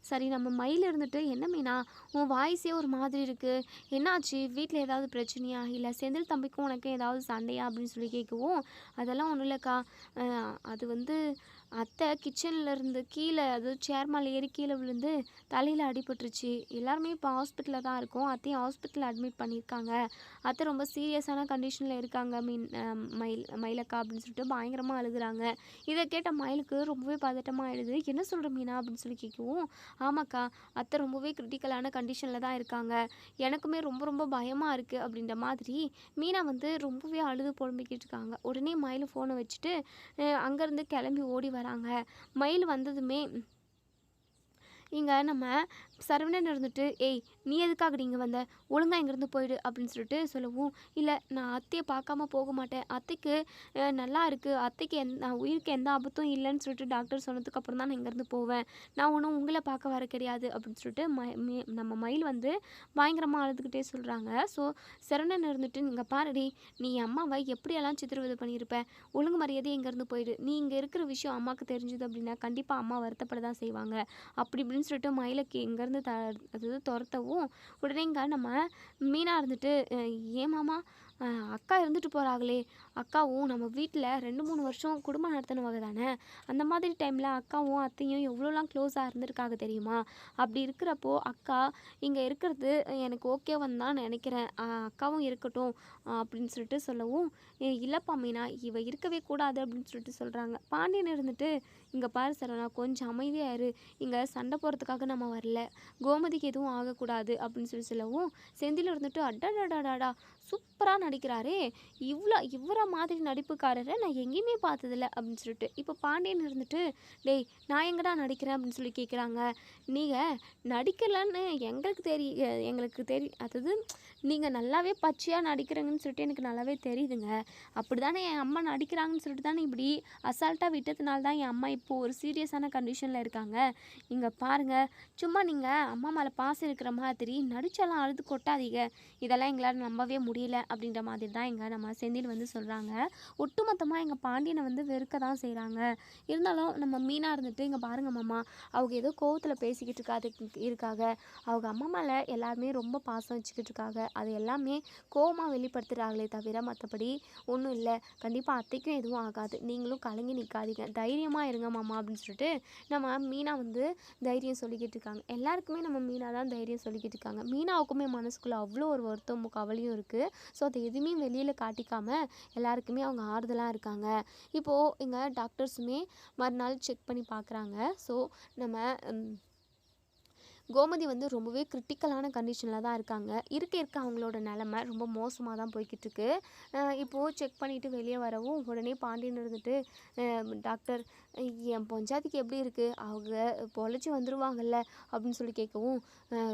சரி நம்ம மயில் இருந்துட்டு, "என்ன மீனா உன் வாய்ஸே ஒரு மாதிரி இருக்கு. என்னாச்சு? வீட்ல ஏதாவது பிரச்சனையா? இல்ல செந்தில் தம்பிக்கும் உனக்கும் ஏதாவது சண்டையா?" அப்படின்னு சொல்லி கேட்கவும், "அதெல்லாம் ஒண்ணும் இல்லக்கா. அ அது வந்து அத்தை கிச்சன்ல இருந்து கீழ அதாவது சேர் மேல ஏறி கீழ விழுந்து தலையில அடிபட்டுருச்சு. எல்லாருமே இப்போ ஹாஸ்பிட்டல்ல தான் இருக்கோம். அத்தையும் ஹாஸ்பிட்டல்ல அட்மிட் பண்ணியிருக்காங்க. அத்தை ரொம்ப சீரியஸான கண்டிஷன்ல இருக்காங்க மயிலக்கா." அப்படின்னு சொல்லிட்டு பயங்கரமா அழுகுறாங்க. இத கேட்ட மயிலுக்கு ரொம்பவே பதட்டமாயிடுது. "என்ன சொல்ற மீனா?" அப்படின்னு சொல்லி கேட்கவும், "ஆமாக்கா, அத்தை ரொம்பவே கிரிட்டிக்கலான கண்டிஷன்ல தான் இருக்காங்க. எனக்குமே ரொம்ப ரொம்ப பயமா இருக்கு." அப்படின்ற மாதிரி மீனா வந்து ரொம்பவே அழுது புலம்பிக்கிட்டு இருக்காங்க. உடனே மயிலு ஃபோனை வச்சுட்டு அங்கேருந்து கிளம்பி ஓடி வராங்க. மயில் வந்ததுமே இங்க நம்ம சரவணன் இருந்துட்டு, "ஏய் நீ எதுக்காகடி இங்க வந்த? ஒழுங்கா இங்கேருந்து போயிடு." அப்படின்னு சொல்லிட்டு சொல்லவும், "இல்ல நான் அத்தைய பார்க்காம போக மாட்டேன். அத்தைக்கு நல்லா இருக்கு. அத்தைக்கு நான் உயிருக்கு எந்த ஆபத்தும் இல்லைன்னு சொல்லிட்டு டாக்டர் சொன்னதுக்கப்புறம் தான் நான் இங்கேருந்து போவேன். நான் ஒன்றும் உங்கள பார்க்க வர கிடையாது." அப்படின்னு சொல்லிட்டு நம்ம மயில் வந்து பயங்கரமா அழுதுகிட்டே சொல்றாங்க. ஸோ சரவணன் இருந்துட்டு, "இங்க பாருடி, நீ என் அம்மாவ எப்படியெல்லாம் சித்திரவதை பண்ணியிருப்ப. ஒழுங்கு மரியாதையா இங்கேருந்து போயிடு. நீ இங்க இருக்கிற விஷயம் அம்மாக்கு தெரிஞ்சது அப்படின்னா, கண்டிப்பா அம்மா வருத்தப்பட தான் செய்வாங்க." அப்படி இப்படின்னு சொல்லிட்டு மயிலக்கு இங்கேருந்து அதாவது துரத்தவும், உடனே இங்க நம்ம மீனா இருந்துட்டு, "ஏன் மாமா அ அக்கா இருந்துட்டு போறாங்களே, அக்காவும் நம்ம வீட்ல 2, 3 வருஷம் குடும்பம் நடத்தினவங்க தானே. அந்த மாதிரி டைமில் அக்காவும் அத்தையும் எவ்வளோலாம் க்ளோஸாக இருந்திருக்காங்க தெரியுமா? அப்படி இருக்கிறப்போ அக்கா இங்கே இருக்கிறது எனக்கு ஓகேவன்னு தான் நினைக்கிறேன். அக்காவும் இருக்கட்டும்." அப்படின்னு சொல்லிட்டு சொல்லவும், இல்லைப்பா மீனா, இவ இருக்கவே கூடாது." அப்படின்னு சொல்லிட்டு சொல்கிறாங்க. பாண்டியன் இருந்துட்டு, "இங்கே பாரு சரவணா, கொஞ்சம் அமைதியா இரு. இங்கே சண்டை போடுறதுக்காக நம்ம வரல. கோமதிக்கு எதுவும் ஆகக்கூடாது." அப்படின்னு சொல்லவும், செந்தில் இருந்துட்டு, "அடடடடடா, சூப்பரா நடிக்கிறாரே! இவர மாதிரி நடிப்புக்காரரை நான் எங்கேயுமே பார்த்ததில்ல." அப்படின்னு சொல்லிட்டு. இப்போ பாண்டியன் இருந்துட்டு, "டேய் நான் எங்கடா நடிக்கிறேன்?" அப்படின்னு சொல்லி கேட்குறாங்க. "நீங்க நடிக்கலன்னு எங்களுக்கு அதாவது நீங்க நல்லாவே பச்சையா நடிக்கிறீங்கன்னு சொல்லிட்டு எனக்கு நல்லாவே தெரியுதுங்க. அப்படிதானே என் அம்மா நடிக்கிறாங்கன்னு சொல்லிட்டு தானே இப்படி அசால்ட்டா விட்டதுனால தான் என் அம்மா இப்போ ஒரு சீரியஸான கண்டிஷன்ல இருக்காங்க. இங்க பாருங்க, சும்மா நீங்க அம்மா மேல பாசம் இருக்கிற மாதிரி நடிச்செல்லாம் அழுது கொட்டாதீங்க. இதெல்லாம் எங்களால நம்பவே முடியல." அப்படின்ற மாதிரி தான் எங்க நம்ம செந்தில் வந்து சொல்றாங்க. ஒட்டுமொத்தமா எங்க பாண்டியனை வந்து வெறுக்க தான் செய்றாங்க. இருந்தாலும் நம்ம மீனா இருந்துட்டு, "இங்க பாருங்க மாமா, அவங்க ஏதோ கோவத்துல பேசிக்கிட்டு இருக்காக. அவங்க அம்மா மேல எல்லாருமே ரொம்ப பாசம் வச்சுக்கிட்டு இருக்காங்க. அது எல்லாமே கோவமா வெளிப்படுத்துறாங்களே தவிர மத்தபடி ஒண்ணும் இல்ல. கண்டிப்பா அத்தைக்கும் எதுவும் ஆகாது. நீங்களும் கலங்கி நிக்காதீங்க. தைரியமா இருங்க மாமா." அப்படின்னு சொல்லிட்டு நம்ம மீனா வந்து தைரியம் சொல்லிக்கிட்டு இருக்காங்க. எல்லாருக்குமே நம்ம மீனா தான் தைரியம் சொல்லிக்கிட்டு இருக்காங்க. மீனாவுக்குமே மனசுக்குள்ள அவ்வளோ ஒரு வருத்தமும் கவலையும் இருக்கு. ஸோ அதை எதுவுமே வெளியில காட்டிக்காம எல்லாருக்குமே அவங்க ஆறுதலா இருக்காங்க. இப்போ இங்க டாக்டர்ஸுமே மறுநாள் செக் பண்ணி பார்க்குறாங்க. ஸோ நம்ம கோமதி வந்து ரொம்பவே கிரிட்டிக்கலான கண்டிஷனில் தான் இருக்காங்க. இருக்க அவங்களோட நிலமை ரொம்ப மோசமாக தான் போய்கிட்டு இருக்கு. இப்போது செக் பண்ணிவிட்டு வெளியே வரவும் உடனே பாண்டியன் இருந்துட்டு, டாக்டர் என் பொஞ்சாதிக்கு எப்படி இருக்குது? அவங்க பொழைச்சி வந்துருவாங்கல்ல?" அப்படின்னு சொல்லி கேட்கவும்,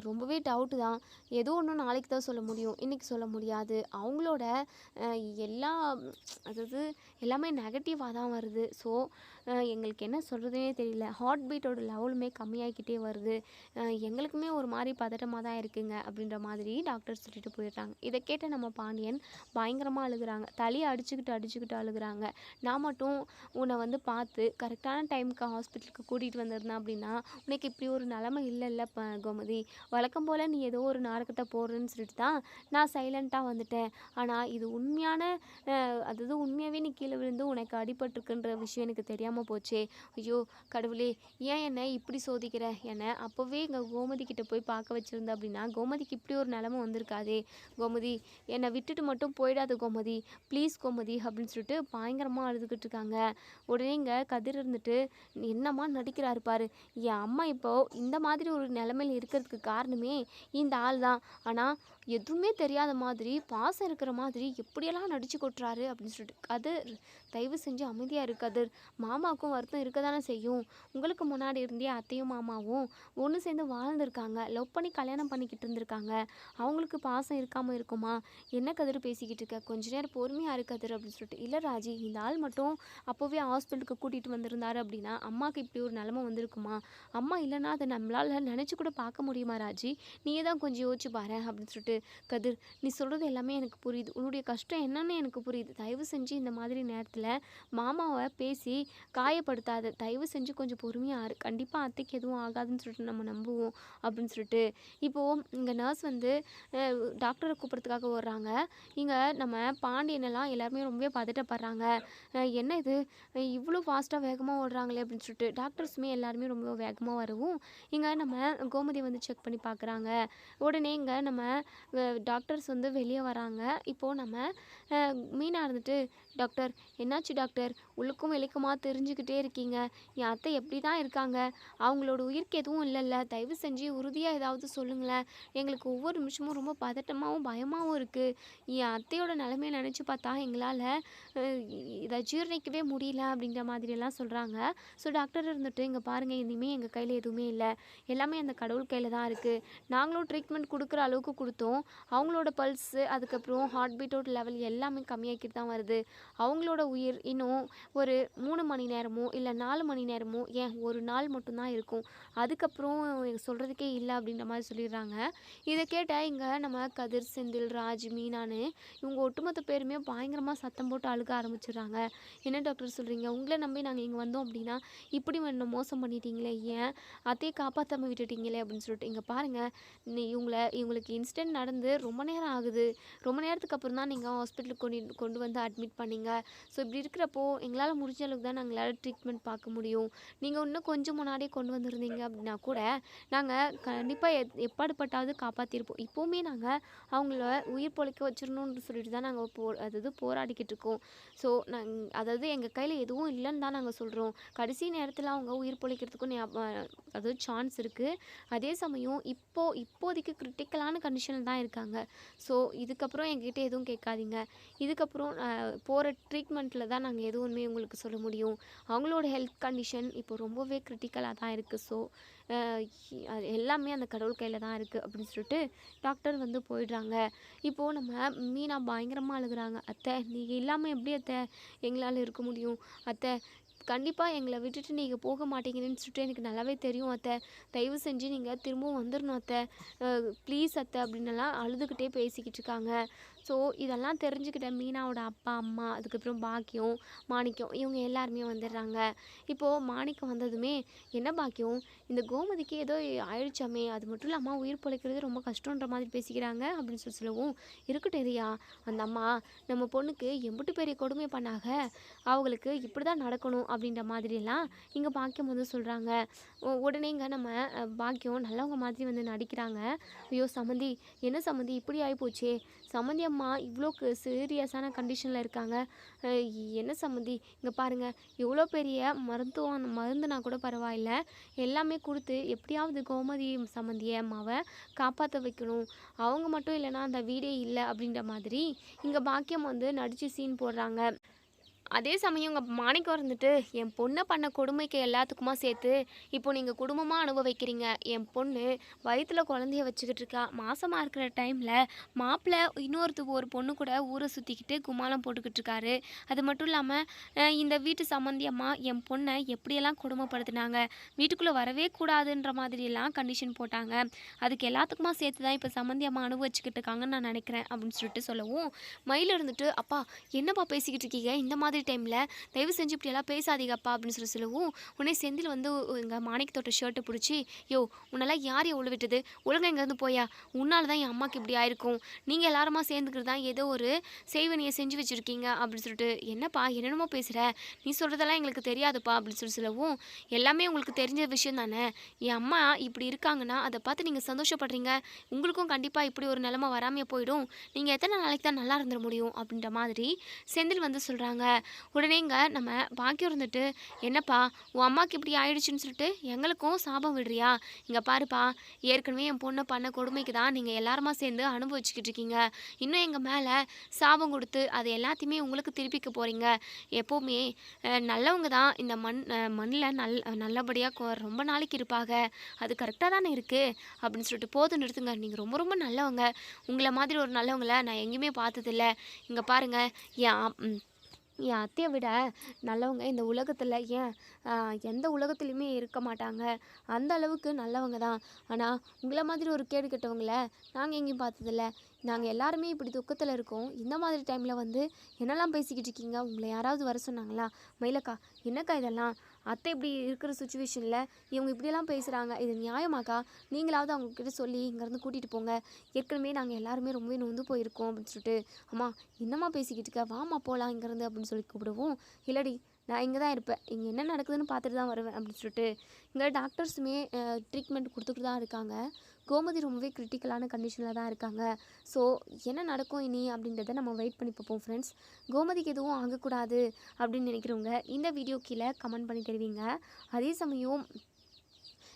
ரொம்பவே டவுட்டு தான். ஏதோ ஒன்று நாளைக்கு தான் சொல்ல முடியும். இன்றைக்கி சொல்ல முடியாது. அவங்களோட எல்லா அதாவது எல்லாமே நெகட்டிவாக தான் வருது. ஸோ எங்களுக்கு என்ன சொல்கிறதுனே தெரியல. ஹார்ட் பீட்டோட லெவலுமே கம்மியாகிக்கிட்டே வருது. எங்களுக்குமே ஒரு மாதிரி பதட்டமாக தான் இருக்குங்க." அப்படின்ற மாதிரி டாக்டர் சொல்லிட்டு போயிடுறாங்க. இதை கேட்ட நம்ம பாண்டியன் பயங்கரமாக அழுகுறாங்க. தலையை அடிச்சுக்கிட்டு அழுகுறாங்க. "நான் மட்டும் உன்னை வந்து பார்த்து கரெக்டான டைமுக்கு ஹாஸ்பிட்டலுக்கு கூட்டிகிட்டு வந்திருந்தேன் அப்படின்னா உனக்கு இப்படி ஒரு நிலமை இல்லைல்ல கோமதி. வழக்கம் போல் நீ ஏதோ ஒரு நாடகத்தை போடுறேன்னு சொல்லிட்டு தான் நான் சைலண்ட்டாக வந்துட்டேன். ஆனால் இது உண்மையான அதாவது உண்மையாகவே நீ கீழே விழுந்து உனக்கு அடிபட்டிருக்குன்ற விஷயம் எனக்கு தெரியாமல் போச்சே. ஐயோ கடவுளே, ஏன் என்னை இப்படி சோதிக்கிற? என்னை அப்போவே எங்கள் கோமதி கிட்ட போய் பார்க்க வச்சுருந்த அப்படின்னா கோமதிக்கு இப்படி ஒரு நிலமை வந்திருக்காதே. கோமதி, என்னை விட்டுட்டு மட்டும் போயிடாத கோமதி, ப்ளீஸ் கோமதி." அப்படின்னு சொல்லிட்டு பயங்கரமாக அழுதுகிட்டு இருக்காங்க. உடனே இங்கே கதிர் இருந்துட்டு என்னம்மா நடிக்கிறாரு பாரு, என் அம்மா இப்போ இந்த மாதிரி ஒரு நிலைமையில இருக்கிறதுக்கு காரணமே இந்த ஆள் தான். ஆனால் எதுவுமே தெரியாத மாதிரி பாசம் இருக்கிற மாதிரி எப்படியெல்லாம் நடிச்சு கொட்டுறாரு அப்படின்னு சொல்லிட்டு. கதிர், தயவு செஞ்சு அமைதியாக இரு கதிர். மாமாவுக்கும் வருத்தம் இருக்க தானே செய்யும். உங்களுக்கு முன்னாடி இருந்தே அத்தையும் மாமாவும் ஒன்று சேர்ந்து வாழ்ந்துருக்காங்க, லவ் பண்ணி கல்யாணம் பண்ணிக்கிட்டு இருந்திருக்காங்க. அவங்களுக்கு பாசம் இருக்காமல் இருக்குமா? என்ன கதிர் பேசிக்கிட்டு இருக்க, கொஞ்ச நேரம் பொறுமையாக இரு கதிர் அப்படின்னு சொல்லிட்டு. இல்லை ராஜி, இந்த ஆள் மட்டும் அப்போவே ஹாஸ்பிட்டலுக்கு கூட்டிகிட்டு வந்திருந்தாரு அப்படின்னா அம்மாவுக்கு இப்படி ஒரு நிலமை வந்திருக்குமா? அம்மா இல்லைன்னா அதை நம்மளால் நினச்சி கூட பார்க்க முடியுமா ராஜி? நீயே தான் கொஞ்சம் யோசிச்சு பாரு அப்படின்னு சொல்லிட்டு. கதிர், நீ சொல்கிறது எல்லாமே எனக்கு புரியுது, உன்னுடைய கஷ்டம் என்னன்னு எனக்கு புரியுது. தயவு செஞ்சு இந்த மாதிரி நேரத்தில் மாமாவை பேசி காயப்படுத்தாத, தயவு செஞ்சு கொஞ்சம் பொறுமையாக இரு. கண்டிப்பாக அத்தைக்கு எதுவும் ஆகாதுன்னு சொல்லிட்டு நம்ம நம்புவோம் அப்படின்னு சொல்லிட்டு. இப்போது இங்கே நர்ஸ் வந்து டாக்டரை கூப்பிட்றதுக்காக வர்றாங்க. இங்கே நம்ம பாண்டியனெல்லாம் எல்லாருமே ரொம்பவே பதட்டப்படுறாங்க. என்ன இது இவ்வளோ ஃபாஸ்ட்டாக வேகமாக ஓடுறாங்களே அப்படின்னு சொல்லிட்டு. டாக்டர்ஸுமே எல்லாருமே ரொம்ப வேகமாக வரவும் இங்கே நம்ம கோமதி வந்து செக் பண்ணி பார்க்குறாங்க. உடனே இங்கே நம்ம டாக்டர்ஸ் வந்து வெளியே வராங்க. இப்போது நம்ம மீனா இருந்துட்டு, டாக்டர் என்னாச்சு டாக்டர், உள்ளுக்கும் வெளிக்குமா தெரிஞ்சுக்கிட்டே இருக்கீங்க, என் அத்தை எப்படி தான் இருக்காங்க, அவங்களோட உயிருக்கு எதுவும் இல்லைல்ல, தயவு செஞ்சு உறுதியாக ஏதாவது சொல்லுங்களேன், எங்களுக்கு ஒவ்வொரு நிமிஷமும் ரொம்ப பதட்டமாகவும் பயமாகவும் இருக்குது, என் அத்தையோட நிலைமையை நினச்சி பார்த்தா எங்களால் இதை ஜீரணிக்கவே முடியல அப்படிங்கிற மாதிரியெல்லாம் சொல்கிறாங்க. ஸோ டாக்டர் இருந்துட்டு, இங்கே பாருங்கள், இனிமேல் எங்கள் கையில் எதுவுமே இல்லை, எல்லாமே அந்த கடவுள் கையில் தான் இருக்குது, நாங்களும் ட்ரீட்மெண்ட் கொடுக்குற அளவுக்கு கொடுத்தோம், அவங்களோட பல்ஸு அதுக்கப்புறம் ஹார்ட் பீட்டோட லெவல் எல்லாமே கம்மியாக்கிட்டு தான் வருது, அவங்களோட உயிர் இன்னும் ஒரு 3 மணி நேரமோ இல்லை 4 மணி நேரமோ, ஏன் ஒரு நாள் மட்டும்தான் இருக்கும், அதுக்கப்புறம் சொல்கிறதுக்கே இல்லை அப்படின்ற மாதிரி சொல்லிடுறாங்க. இதை கேட்ட இங்கே நம்ம கதிர், செந்தில், ராஜ், மீனான்னு இவங்க ஒட்டுமொத்த பேருமே பயங்கரமாக சத்தம் போட்டு அழுக ஆரம்பிச்சிடுறாங்க. என்ன டாக்டர் சொல்கிறீங்க, உங்களை நம்பி நாங்கள் இங்கே வந்தோம் அப்படின்னா இப்படி என்ன மோசம் பண்ணிட்டீங்களே, ஏன் அத்தையை காப்பாற்றாமல் விட்டுட்டீங்களே அப்படின்னு சொல்லிட்டு. இங்கே பாருங்கள், இவங்களுக்கு இன்சிடென்ட் நடந்து ரொம்ப நேரம் ஆகுது, ரொம்ப நேரத்துக்கு அப்புறம் தான் நீங்கள் ஹாஸ்பிட்டலுக்கு கொண்டு வந்து அட்மிட் பண்ணீங்க. ஸோ இப்படி இருக்கிறப்போ எங்களால் முடிஞ்ச அளவுக்கு தான் நாங்களால் ட்ரீட்மெண்ட் பார்க்க முடியும், நீங்கள் இன்னும் கொஞ்சம் முன்னாடியே கொண்டு வந்திருந்தீங்க அப்படின்னா கூட நாங்கள் கண்டிப்பாக எப்பாடுபட்டாவது காப்பாற்றிருப்போம். இப்போவுமே நாங்கள் அவங்கள உயிர் பொழைக்க வச்சிடணும்னு சொல்லிட்டு தான் நாங்கள் அதாவது போராடிக்கிட்டு இருக்கோம். ஸோ அதாவது எங்கள் கையில் எதுவும் இல்லைன்னு தான் நாங்கள் சொல்கிறோம். கடைசி நேரத்தில் அவங்க உயிர் பொழைக்கிறதுக்கும் அதாவது சான்ஸ் இருக்குது. அதே சமயம் இப்போதைக்கு கிரிட்டிக்கலான கண்டிஷனில் தான் இருக்காங்க. ஸோ இதுக்கப்புறம் எங்ககிட்ட எதுவும் கேட்காதீங்க, இதுக்கப்புறம் போகிற ட்ரீட்மெண்ட்டில் தான் நாங்கள் எதுவுமே உங்களுக்கு சொல்ல முடியும். அவங்களோட ஹெல்த் கண்டிஷன் இப்போ ரொம்பவே கிரிட்டிக்கலாக தான் இருக்குது. ஸோ அது எல்லாமே அந்த கடவுள் கையில் தான் இருக்குது அப்படின்னு சொல்லிட்டு டாக்டர் வந்து போயிடுறாங்க. இப்போது நம்ம மீனா பயங்கரமாக அழுகுறாங்க. அத்தை, நீங்கள் இல்லாமல் எப்படி அத்தை எங்களால் இருக்க முடியும், அத்தை கண்டிப்பாக எங்களை விட்டுட்டு நீங்கள் போக மாட்டீங்கன்னு சொல்லிட்டு எனக்கு நல்லாவே தெரியும் அத்தை, தயவு செஞ்சு நீங்கள் திரும்பவும் வந்துடணும் அத்தை, ப்ளீஸ் அத்தை அப்படின்னலாம் அழுதுகிட்டே பேசிக்கிட்டு இருக்காங்க. ஸோ இதெல்லாம் தெரிஞ்சுக்கிட்ட மீனாவோட அப்பா, அம்மா, அதுக்கப்புறம் பாக்கியம், மாணிக்கம் இவங்க எல்லாருமே வந்துடுறாங்க. இப்போது மாணிக்கம் வந்ததுமே, என்ன பாக்கியம், இந்த கோமதிக்கு ஏதோ ஆயிடுச்சாமே, அது மட்டும் இல்லாமல் உயிர் பிழைக்கிறது ரொம்ப கஷ்டன்ற மாதிரி பேசிக்கிறாங்க அப்படின்னு சொல்லவும், இருக்கட்டும் ரியா, அந்த அம்மா நம்ம பொண்ணுக்கு எம்பிட்டு பெரிய கொடுமை பண்ணாங்க, அவங்களுக்கு இப்படி தான் நடக்கணும் அப்படின்ற மாதிரியெல்லாம் இங்கே பாக்கியம் வந்து சொல்கிறாங்க. உடனே இங்கே நம்ம பாக்கியம் நல்லவங்க மாதிரி வந்து நடிக்கிறாங்க. ஐயோ சம்மந்தி, என்ன சம்மந்தி இப்படி ஆகிப்போச்சே, சம்மந்தி அம்மா இவ்வளோ சீரியஸான கண்டிஷனில் இருக்காங்க, என்ன சம்மந்தி இங்கே பாருங்கள், எவ்வளோ பெரிய மருந்துனா கூட பரவாயில்ல, எல்லாமே கொடுத்து எப்படியாவது கோமதி சம்மந்தியை அம்மாவை காப்பாற்ற வைக்கணும், அவங்க மட்டும் இல்லைன்னா அந்த வீடே இல்லை அப்படின்ற மாதிரி இங்கே பாக்கியம் வந்து நடித்து சீன் போடுறாங்க. அதே சமயம் உங்கள் மாணிக்கம் இருந்துட்டு, என் பொண்ணை பண்ண கொடுமைக்கு எல்லாத்துக்குமா சேர்த்து இப்போ நீங்கள் குடும்பமாக அனுபவிக்கிறீங்க, என் பொண்ணு வயிற்றில் குழந்தைய வச்சுக்கிட்டு இருக்கா, மாசமாக இருக்கிற டைமில் மாப்பிள்ளை ஒரு பொண்ணு கூட ஊரை சுற்றிக்கிட்டு கும்மாளம் போட்டுக்கிட்டு இருக்காரு, அது மட்டும் இல்லாமல் இந்த வீட்டு சம்மந்தியமாக என் பொண்ணை எப்படியெல்லாம் கொடுமைப்படுத்தினாங்க, வீட்டுக்குள்ளே வரவே கூடாதுன்ற மாதிரியெல்லாம் கண்டிஷன் போட்டாங்க, அதுக்கு எல்லாத்துக்குமா சேர்த்து தான் இப்போ சம்மந்தியம்மா அனுபவிச்சுக்கிட்டு இருக்காங்கன்னு நான் நினைக்கிறேன் அப்படின்னு சொல்லிட்டு சொல்லவும், மயில் இருந்துட்டு, அப்பா என்னப்பா பேசிக்கிட்டு இருக்கீங்க, இந்த மாதிரி டைமில் தயவு செஞ்சு இப்படியெல்லாம் பேசாதீங்கப்பா அப்படின்னு சொல்லவும், உடனே செந்தில் வந்து எங்கள் மாணிக்கத்தோட ஷர்ட்டை பிடிச்சி, யோ உன்னெல்லாம் யார் எவ்வளோ விட்டது, ஒழுங்காக இங்கேருந்து போயா, உன்னால் தான் என் அம்மாவுக்கு இப்படி ஆயிருக்கும், நீங்கள் எல்லாருமா சேர்ந்துக்கிட்டு தான் ஏதோ ஒரு செய்வனியை செஞ்சு வச்சுருக்கீங்க அப்படின்னு சொல்லிட்டு, என்னப்பா என்னென்னமோ பேசுகிற, நீ சொல்கிறதெல்லாம் எங்களுக்கு தெரியாதுப்பா அப்படின்னு சொல்லவும், எல்லாமே உங்களுக்கு தெரிஞ்ச விஷயம் தானே, என் அம்மா இப்படி இருக்காங்கன்னா அதை பார்த்து நீங்கள் சந்தோஷப்படுறீங்க, உங்களுக்கும் கண்டிப்பாக இப்படி ஒரு நிலமை வராமல் போயிடும், நீங்கள் எத்தனை நாளைக்கு தான் நல்லா இருந்துட முடியும் அப்படின்ற மாதிரி செந்தில் வந்து சொல்கிறாங்க. உடனேங்க நம்ம பாக்கியம் இருந்துட்டு, "என்னப்பா உன் அம்மாவுக்கு இப்படி ஆயிடுச்சுன்னு சொல்லிட்டு எங்களுக்கும் சாபம் விடுறியா? இங்க பாருப்பா, ஏற்கனவே என் பொண்ணு பண்ண கொடுமைக்கு தான் நீங்க எல்லாருமா சேர்ந்து அனுபவிச்சுக்கிட்டு இருக்கீங்க. இன்னும் எங்க மேல சாபம் குடுத்து அது எல்லாத்தையுமே உங்களுக்கு திருப்பிக்க போறீங்க. எப்பவுமே நல்லவங்க தான் இந்த மண்ணுல நல்லபடியா ரொம்ப நாளைக்கு இருப்பாக. அது கரெக்ட்டா தானே இருக்கு." அப்படின்னு சொல்லிட்டு, "போதும் நிறுத்துங்க. நீங்க ரொம்ப ரொம்ப நல்லவங்க. உங்கள மாதிரி ஒரு நல்லவங்கள நான் எங்கேயுமே பார்த்ததில்ல. இங்க பாருங்க, என் என் அத்தைய விட நல்லவங்க இந்த உலகத்துல எந்த உலகத்துலயுமே இருக்க மாட்டாங்க. அந்த அளவுக்கு நல்லவங்க தான். ஆனா, உங்கள மாதிரி ஒரு கேடு கெட்டவங்கள நாங்க எங்கேயும் பார்த்ததில்ல. நாங்க எல்லாருமே இப்படி துக்கத்துல இருக்கோம். இந்த மாதிரி டைம்ல வந்து என்னலாம் பேசிக்கிட்டு இருக்கீங்க? உங்கள யாராவது வர சொன்னாங்களா? மயிலக்கா, என்னக்கா இதெல்லாம்? அத்தை இப்படி இருக்கிற சிச்சுவேஷன்ல இவங்க இப்படியெல்லாம் பேசுறாங்க. இது நியாயமாக்கா? நீங்களாவது அவங்க கிட்ட சொல்லி இங்கேருந்து கூட்டிட்டு போங்க. ஏற்கனவே நாங்க எல்லாருமே ரொம்பவே நொந்து போயிருக்கோம்." அப்படின்னு சொல்லிட்டு, "அம்மா என்னம்மா பேசிக்கிட்டு இருக்க? வாம்மா போலாம் இங்கேருந்து." அப்படின்னு சொல்லி கூப்பிடவும், "இல்லடி, நான் இங்கே தான் இருப்பேன். இங்கே என்ன நடக்குதுன்னு பார்த்துட்டு தான் வருவேன்." அப்படின்னு சொல்லிட்டு, இங்கே டாக்டர்ஸுமே ட்ரீட்மெண்ட் கொடுத்துட்டு தான் இருக்காங்க. கோமதி ரொம்பவே கிரிட்டிக்கலான கண்டிஷனில் தான் இருக்காங்க. ஸோ என்ன நடக்கும் இனி அப்படின்றத நம்ம வெயிட் பண்ணி பார்ப்போம் ஃப்ரெண்ட்ஸ். கோமதிக்கு எதுவும் ஆகக்கூடாது அப்படின்னு நினைக்கிறவங்க இந்த வீடியோ கீழே கமெண்ட் பண்ணி தெரிவிங்க. அதே சமயம்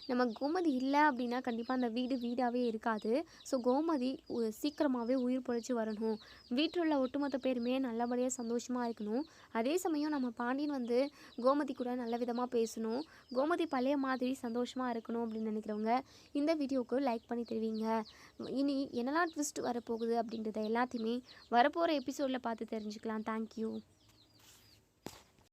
நம்ம கோமதி இல்லை அப்படின்னா கண்டிப்பாக அந்த வீடு வீடாகவே இருக்காது. ஸோ கோமதி சீக்கிரமாகவே உயிர் பொழைச்சி வரணும். வீட்டில் உள்ள ஒட்டுமொத்த பேருமே நல்லபடியாக சந்தோஷமாக இருக்கணும். அதே சமயம் நம்ம பாண்டியன் வந்து கோமதி கூட நல்ல விதமாக பேசணும். கோமதி பழைய மாதிரி சந்தோஷமாக இருக்கணும் அப்படின்னு நினைக்கிறவங்க இந்த வீடியோவுக்கு லைக் பண்ணி தருவீங்க. இனி என்னெல்லாம் ட்விஸ்ட் வரப்போகுது அப்படின்றத எல்லாத்தையுமே வரப்போகிற எபிசோடில் பார்த்து தெரிஞ்சுக்கலாம். தேங்க்யூ.